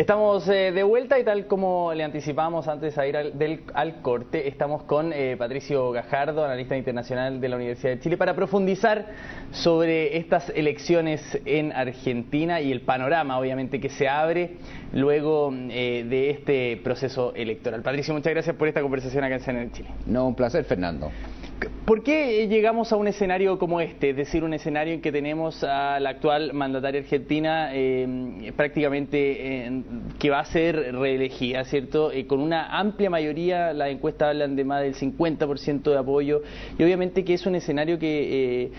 Estamos de vuelta y tal como le anticipábamos antes de ir al corte, estamos con Patricio Gajardo, analista internacional de la Universidad de Chile, para profundizar sobre estas elecciones en Argentina y el panorama, obviamente, que se abre luego de este proceso electoral. Patricio, muchas gracias por esta conversación acá en CNN Chile. No, un placer, Fernando. ¿Por qué llegamos a un escenario como este? Es decir, un escenario en que tenemos a la actual mandataria argentina prácticamente que va a ser reelegida, ¿cierto? Con una amplia mayoría, las encuestas hablan de más del 50% de apoyo, y obviamente que es un escenario que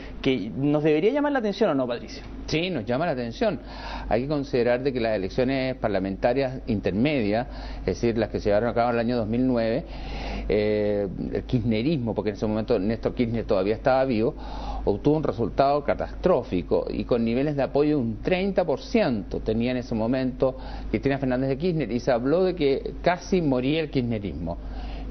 nos debería llamar la atención, ¿o no, Patricio? Sí, nos llama la atención. Hay que considerar de que las elecciones parlamentarias intermedias, es decir, las que se llevaron a cabo en el año 2009, el kirchnerismo, porque en ese momento Néstor Kirchner todavía estaba vivo, obtuvo un resultado catastrófico y con niveles de apoyo de un 30% tenía en ese momento Cristina Fernández de Kirchner, y se habló de que casi moría el kirchnerismo.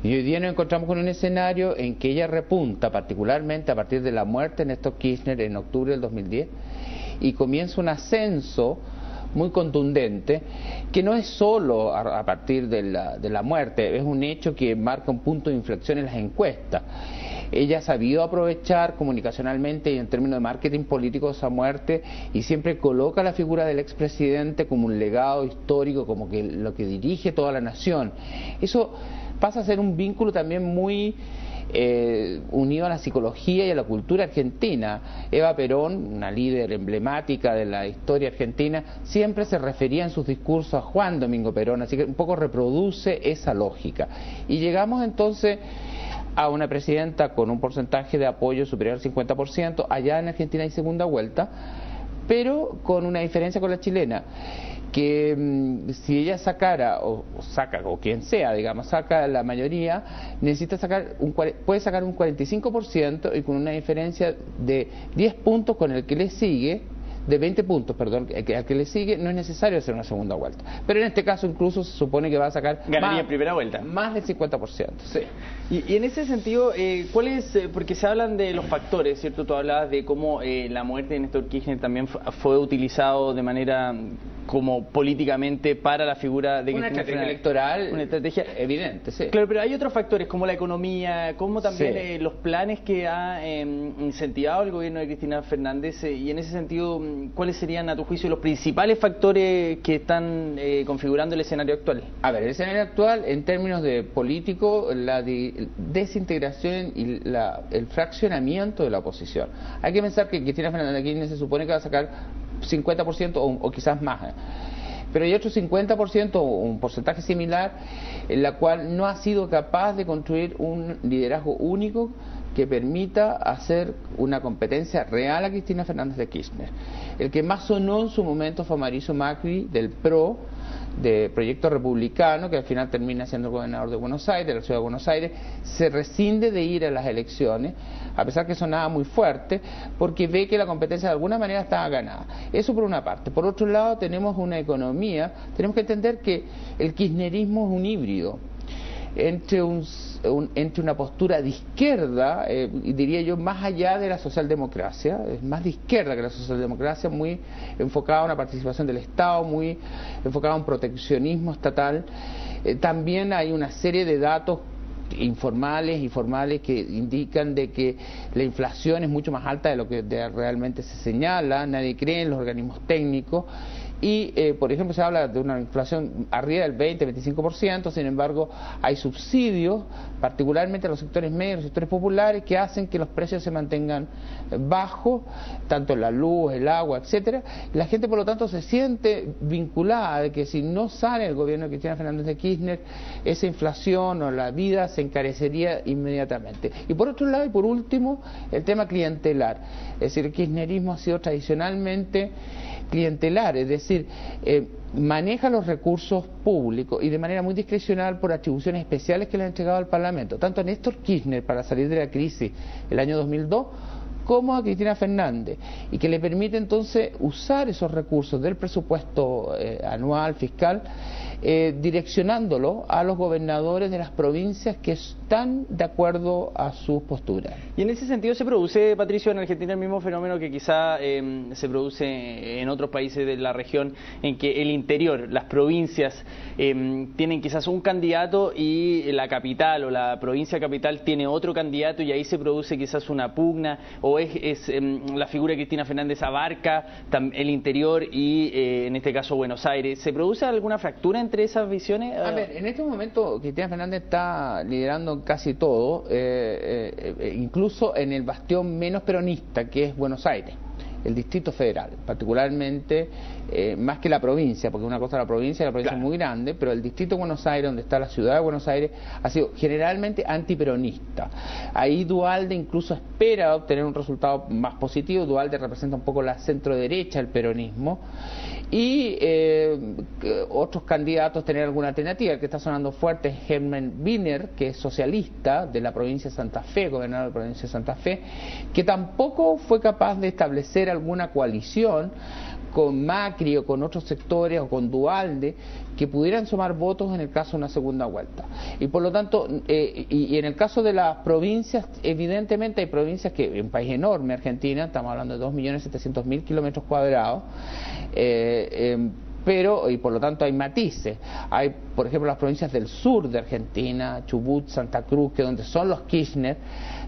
Y hoy día nos encontramos con un escenario en que ella repunta, particularmente a partir de la muerte de Néstor Kirchner en octubre del 2010, y comienza un ascenso muy contundente, que no es solo a partir de la muerte, es un hecho que marca un punto de inflexión en las encuestas. Ella ha sabido aprovechar comunicacionalmente y en términos de marketing político esa muerte, y siempre coloca la figura del expresidente como un legado histórico, como que lo que dirige toda la nación. Eso pasa a ser un vínculo también muy unido a la psicología y a la cultura argentina. Eva Perón, una líder emblemática de la historia argentina, siempre se refería en sus discursos a Juan Domingo Perón, así que un poco reproduce esa lógica. Y llegamos entonces a una presidenta con un porcentaje de apoyo superior al 50%, allá en Argentina hay segunda vuelta, pero con una diferencia con la chilena, que si ella sacara, o quien sea, digamos, saca la mayoría, necesita puede sacar un 45%, y con una diferencia de 10 puntos con el que le sigue, de 20 puntos, perdón, al que le sigue, no es necesario hacer una segunda vuelta. Pero en este caso incluso se supone que va a sacar ganaría en primera vuelta más del 50%. Sí. Y en ese sentido, ¿cuál es? Porque se hablan de los factores, ¿cierto? Tú hablabas de cómo la muerte de Néstor Kirchner también fue utilizado de manera como políticamente para la figura de una estrategia electoral, una estrategia evidente, sí. Claro, pero hay otros factores como la economía, como también los planes que ha incentivado el gobierno de Cristina Fernández, y en ese sentido, ¿cuáles serían a tu juicio los principales factores que están configurando el escenario actual? A ver, el escenario actual en términos de político, la desintegración y el fraccionamiento de la oposición. Hay que pensar que Cristina Fernández de Kirchner se supone que va a sacar 50% o quizás más, pero hay otro 50%, un porcentaje similar, en la cual no ha sido capaz de construir un liderazgo único que permita hacer una competencia real a Cristina Fernández de Kirchner. El que más sonó en su momento fue Mauricio Macri, del PRO, de Proyecto Republicano, que al final termina siendo el gobernador de Buenos Aires, de la ciudad de Buenos Aires. Se rescinde de ir a las elecciones, a pesar que sonaba muy fuerte, porque ve que la competencia de alguna manera estaba ganada. Eso por una parte. Por otro lado, tenemos una economía, tenemos que entender que el kirchnerismo es un híbrido entre una postura de izquierda, y diría yo más allá de la socialdemocracia, es más de izquierda que la socialdemocracia, muy enfocada a una participación del Estado, muy enfocada a un proteccionismo estatal. También hay una serie de datos informales y formales que indican de que la inflación es mucho más alta de lo que realmente se señala, nadie cree en los organismos técnicos. Y, por ejemplo, se habla de una inflación arriba del 20-25%, sin embargo, hay subsidios, particularmente a los sectores medios, los sectores populares, que hacen que los precios se mantengan bajos, tanto la luz, el agua, etcétera. La gente, por lo tanto, se siente vinculada de que si no sale el gobierno de Cristina Fernández de Kirchner, esa inflación o la vida se encarecería inmediatamente. Y por otro lado, y por último, el tema clientelar. Es decir, el kirchnerismo ha sido tradicionalmente clientelar, es decir, maneja los recursos públicos y de manera muy discrecional por atribuciones especiales que le han entregado al Parlamento, tanto a Néstor Kirchner para salir de la crisis el año 2002, como a Cristina Fernández, y que le permite entonces usar esos recursos del presupuesto anual fiscal direccionándolo a los gobernadores de las provincias que están de acuerdo a sus posturas. Y en ese sentido se produce, Patricio, en Argentina el mismo fenómeno que quizá se produce en otros países de la región, en que el interior, las provincias, tienen quizás un candidato y la capital o la provincia capital tiene otro candidato y ahí se produce quizás una pugna, o la figura de Cristina Fernández abarca el interior y en este caso Buenos Aires. ¿Se produce alguna fractura entre esas visiones? A ver, en este momento Cristina Fernández está liderando casi todo, incluso en el bastión menos peronista, que es Buenos Aires, el Distrito Federal, particularmente, más que la provincia, porque una cosa es la provincia claro, es muy grande, pero el Distrito de Buenos Aires, donde está la ciudad de Buenos Aires, ha sido generalmente antiperonista. Ahí Duhalde incluso espera obtener un resultado más positivo. Duhalde representa un poco la centro-derecha del peronismo, y otros candidatos tener alguna alternativa. El que está sonando fuerte es Hermann Wiener, que es socialista de la provincia de Santa Fe, gobernador de la provincia de Santa Fe, que tampoco fue capaz de establecer alguna coalición con Macri o con otros sectores o con Duhalde que pudieran sumar votos en el caso de una segunda vuelta. Y por lo tanto, y en el caso de las provincias, evidentemente hay provincias que, un país enorme, Argentina, estamos hablando de 2.700.000 kilómetros cuadrados, pero, y por lo tanto hay matices. Hay, por ejemplo, las provincias del sur de Argentina, Chubut, Santa Cruz, que donde son los Kirchner,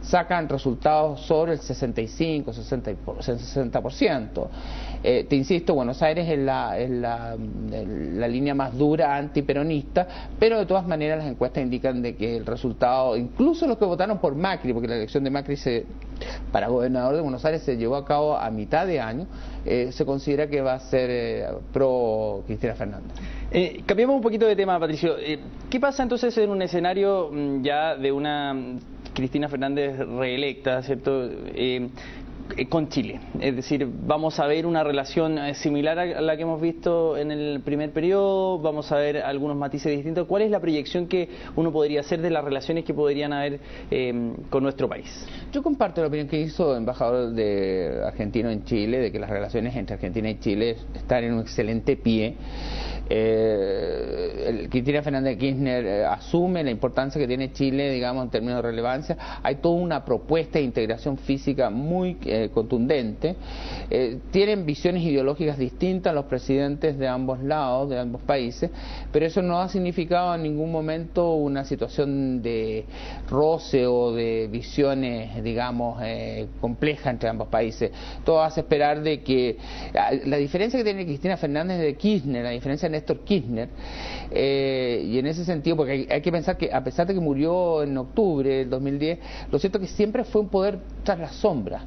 sacan resultados sobre el 65, 60%. Te insisto, Buenos Aires es la línea más dura antiperonista, pero de todas maneras las encuestas indican de que el resultado, incluso los que votaron por Macri, porque la elección de Macri para gobernador de Buenos Aires se llevó a cabo a mitad de año, se considera que va a ser pro Cristina Fernández. Cambiamos un poquito de tema, Patricio. ¿Qué pasa entonces en un escenario ya de una Cristina Fernández reelecta, ¿cierto?, con Chile? Es decir, vamos a ver una relación similar a la que hemos visto en el primer periodo, vamos a ver algunos matices distintos. ¿Cuál es la proyección que uno podría hacer de las relaciones que podrían haber con nuestro país? Yo comparto la opinión que hizo el embajador argentino en Chile, de que las relaciones entre Argentina y Chile están en un excelente pie. Cristina Fernández de Kirchner asume la importancia que tiene Chile, digamos, en términos de relevancia. Hay toda una propuesta de integración física muy contundente. Tienen visiones ideológicas distintas los presidentes de ambos lados, de ambos países, pero eso no ha significado en ningún momento una situación de roce o de visiones, digamos, complejas entre ambos países. Todo hace esperar de que la diferencia que tiene Cristina Fernández de Kirchner, la diferencia de Néstor Kirchner, y en ese sentido, porque hay que pensar que a pesar de que murió en octubre del 2010, lo cierto es que siempre fue un poder tras la sombra.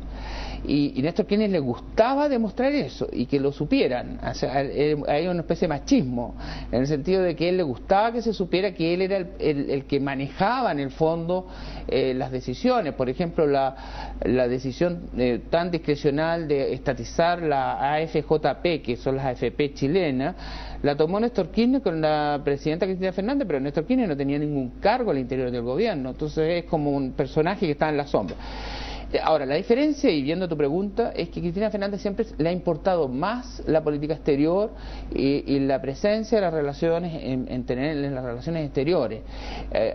Y Néstor Kirchner le gustaba demostrar eso y que lo supieran. O sea, hay una especie de machismo en el sentido de que él le gustaba que se supiera que él era el que manejaba en el fondo las decisiones. Por ejemplo, la decisión tan discrecional de estatizar la AFJP, que son las AFP chilenas, la tomó Néstor Kirchner con la presidenta Cristina Fernández, pero Néstor Kirchner no tenía ningún cargo al interior del gobierno. Entonces es como un personaje que está en la sombra. Ahora, la diferencia, y viendo tu pregunta, es que Cristina Fernández siempre le ha importado más la política exterior y la presencia de las relaciones en las relaciones exteriores,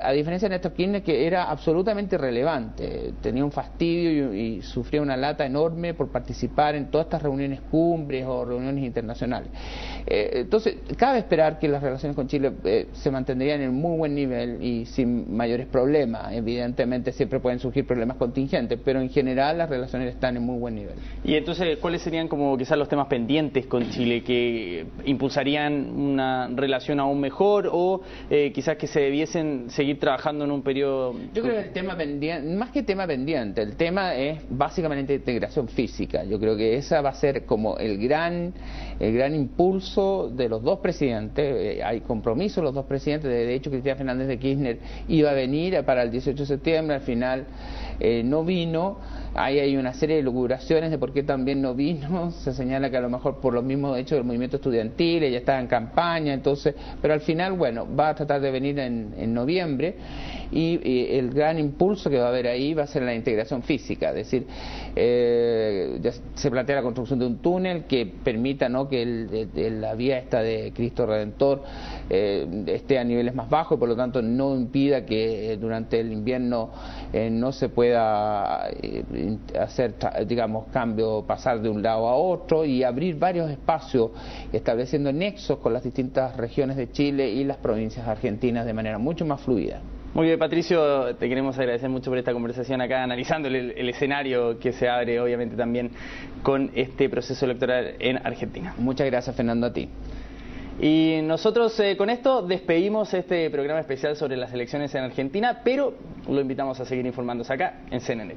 a diferencia de Néstor Kirchner, que era absolutamente irrelevante, tenía un fastidio y sufría una lata enorme por participar en todas estas reuniones cumbres o reuniones internacionales. Entonces, cabe esperar que las relaciones con Chile se mantendrían en muy buen nivel y sin mayores problemas. Evidentemente siempre pueden surgir problemas contingentes, pero en general las relaciones están en muy buen nivel. Y entonces, ¿cuáles serían como quizás los temas pendientes con Chile que impulsarían una relación aún mejor o quizás que se debiesen seguir trabajando en un periodo? Yo creo que el tema pendiente, más que tema pendiente, el tema es básicamente integración física. Yo creo que esa va a ser como el gran impulso de los dos presidentes. Hay compromiso los dos presidentes. De hecho, Cristina Fernández de Kirchner iba a venir para el 18 de septiembre, al final no vino. Ahí hay una serie de lucubraciones de por qué también no vino. Se señala que a lo mejor por los mismos hechos del movimiento estudiantil, ella estaba en campaña, entonces, pero al final, bueno, va a tratar de venir en noviembre. y el gran impulso que va a haber ahí va a ser la integración física, es decir, ya se plantea la construcción de un túnel que permita, ¿no?, que la vía esta de Cristo Redentor esté a niveles más bajos y por lo tanto no impida que durante el invierno no se pueda hacer, digamos, cambio, pasar de un lado a otro y abrir varios espacios, estableciendo nexos con las distintas regiones de Chile y las provincias argentinas de manera mucho más fluida. Muy bien, Patricio, te queremos agradecer mucho por esta conversación acá, analizando el escenario que se abre, obviamente, también con este proceso electoral en Argentina. Muchas gracias, Fernando, a ti. Y nosotros con esto despedimos este programa especial sobre las elecciones en Argentina, pero lo invitamos a seguir informándose acá en CNN.